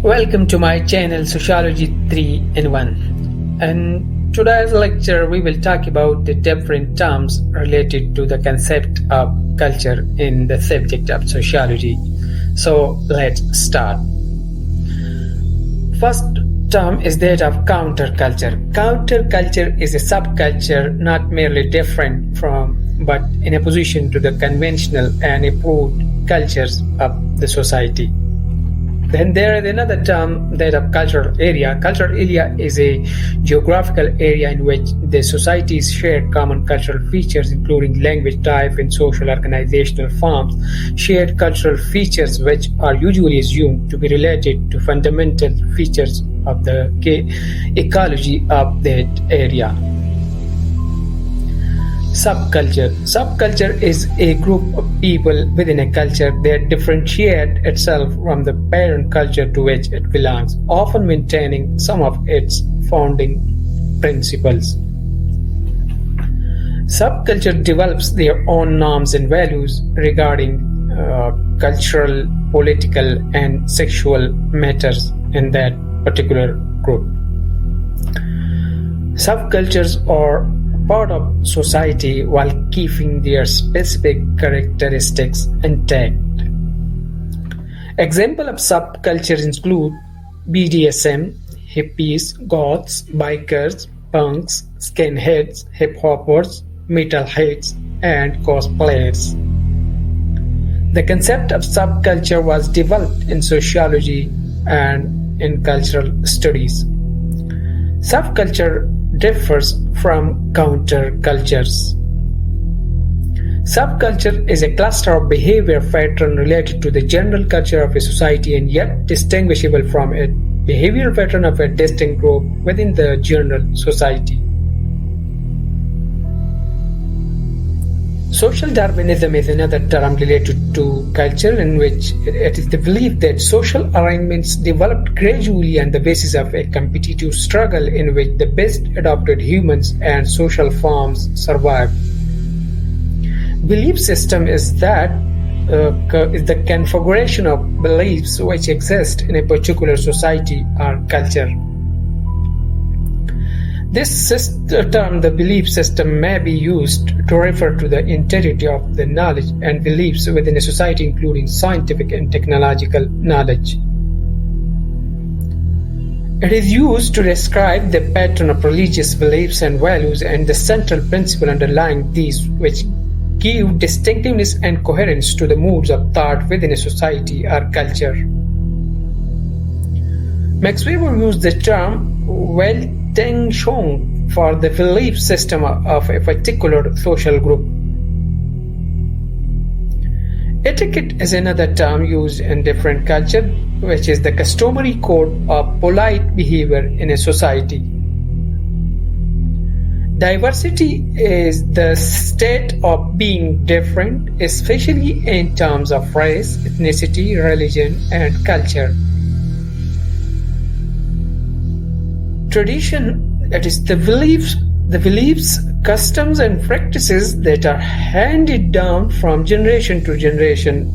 Welcome to my channel Sociology 3 in 1. In today's lecture we will talk about the different terms related to the concept of culture in the subject of sociology. So let's start. First term is that of counterculture. Counterculture is a subculture not merely different from but in opposition to the conventional and approved cultures of the society. Then there is another term, that of cultural area. Cultural area is a geographical area in which the societies share common cultural features, including language, type, and social organizational forms. Shared cultural features which are usually assumed to be related to fundamental features of the ecology of that area. Subculture. Subculture is a group of people within a culture that differentiate itself from the parent culture to which it belongs, often maintaining some of its founding principles. Subculture develops their own norms and values regarding cultural, political, and sexual matters in that particular group. Subcultures are part of society while keeping their specific characteristics intact. Examples of subcultures include BDSM, hippies, goths, bikers, punks, skinheads, hip-hoppers, metalheads, and cosplayers. The concept of subculture was developed in sociology and in cultural studies. Subculture differs from countercultures. Subculture is a cluster of behavior patterns related to the general culture of a society and yet distinguishable from a behavior pattern of a distinct group within the general society. Social Darwinism is another term related to culture in which it is the belief that social arrangements developed gradually on the basis of a competitive struggle in which the best adapted humans and social forms survive. Belief system is the configuration of beliefs which exist in a particular society or culture. This term, the belief system, may be used to refer to the entirety of the knowledge and beliefs within a society, including scientific and technological knowledge. It is used to describe the pattern of religious beliefs and values and the central principle underlying these, which give distinctiveness and coherence to the modes of thought within a society or culture. Max Weber used the term Weltanschauung for the belief system of a particular social group. Etiquette is another term used in different cultures, which is the customary code of polite behavior in a society. Diversity is the state of being different, especially in terms of race, ethnicity, religion, and culture. Tradition, that is the beliefs, customs, and practices that are handed down from generation to generation.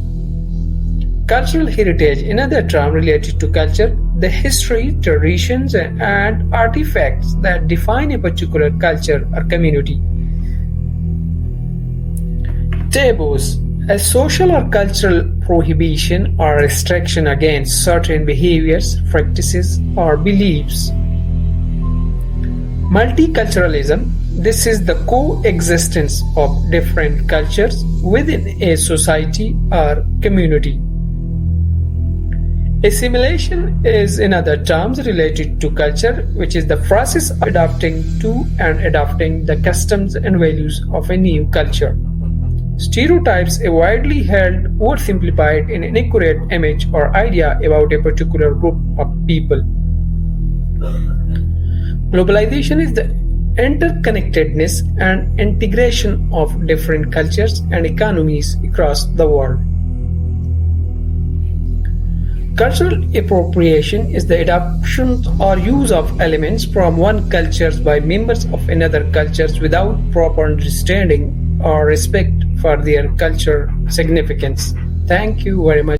Cultural heritage, another term related to culture, the history, traditions, and artifacts that define a particular culture or community. Taboos, a social or cultural prohibition or restriction against certain behaviors, practices, or beliefs. Multiculturalism, this is the coexistence of different cultures within a society or community. Assimilation is another term related to culture, which is the process of adapting to and adopting the customs and values of a new culture. Stereotypes, a widely held, oversimplified, and inaccurate image or idea about a particular group of people. Globalization is the interconnectedness and integration of different cultures and economies across the world. Cultural appropriation is the adoption or use of elements from one culture by members of another culture without proper understanding or respect for their cultural significance. Thank you very much.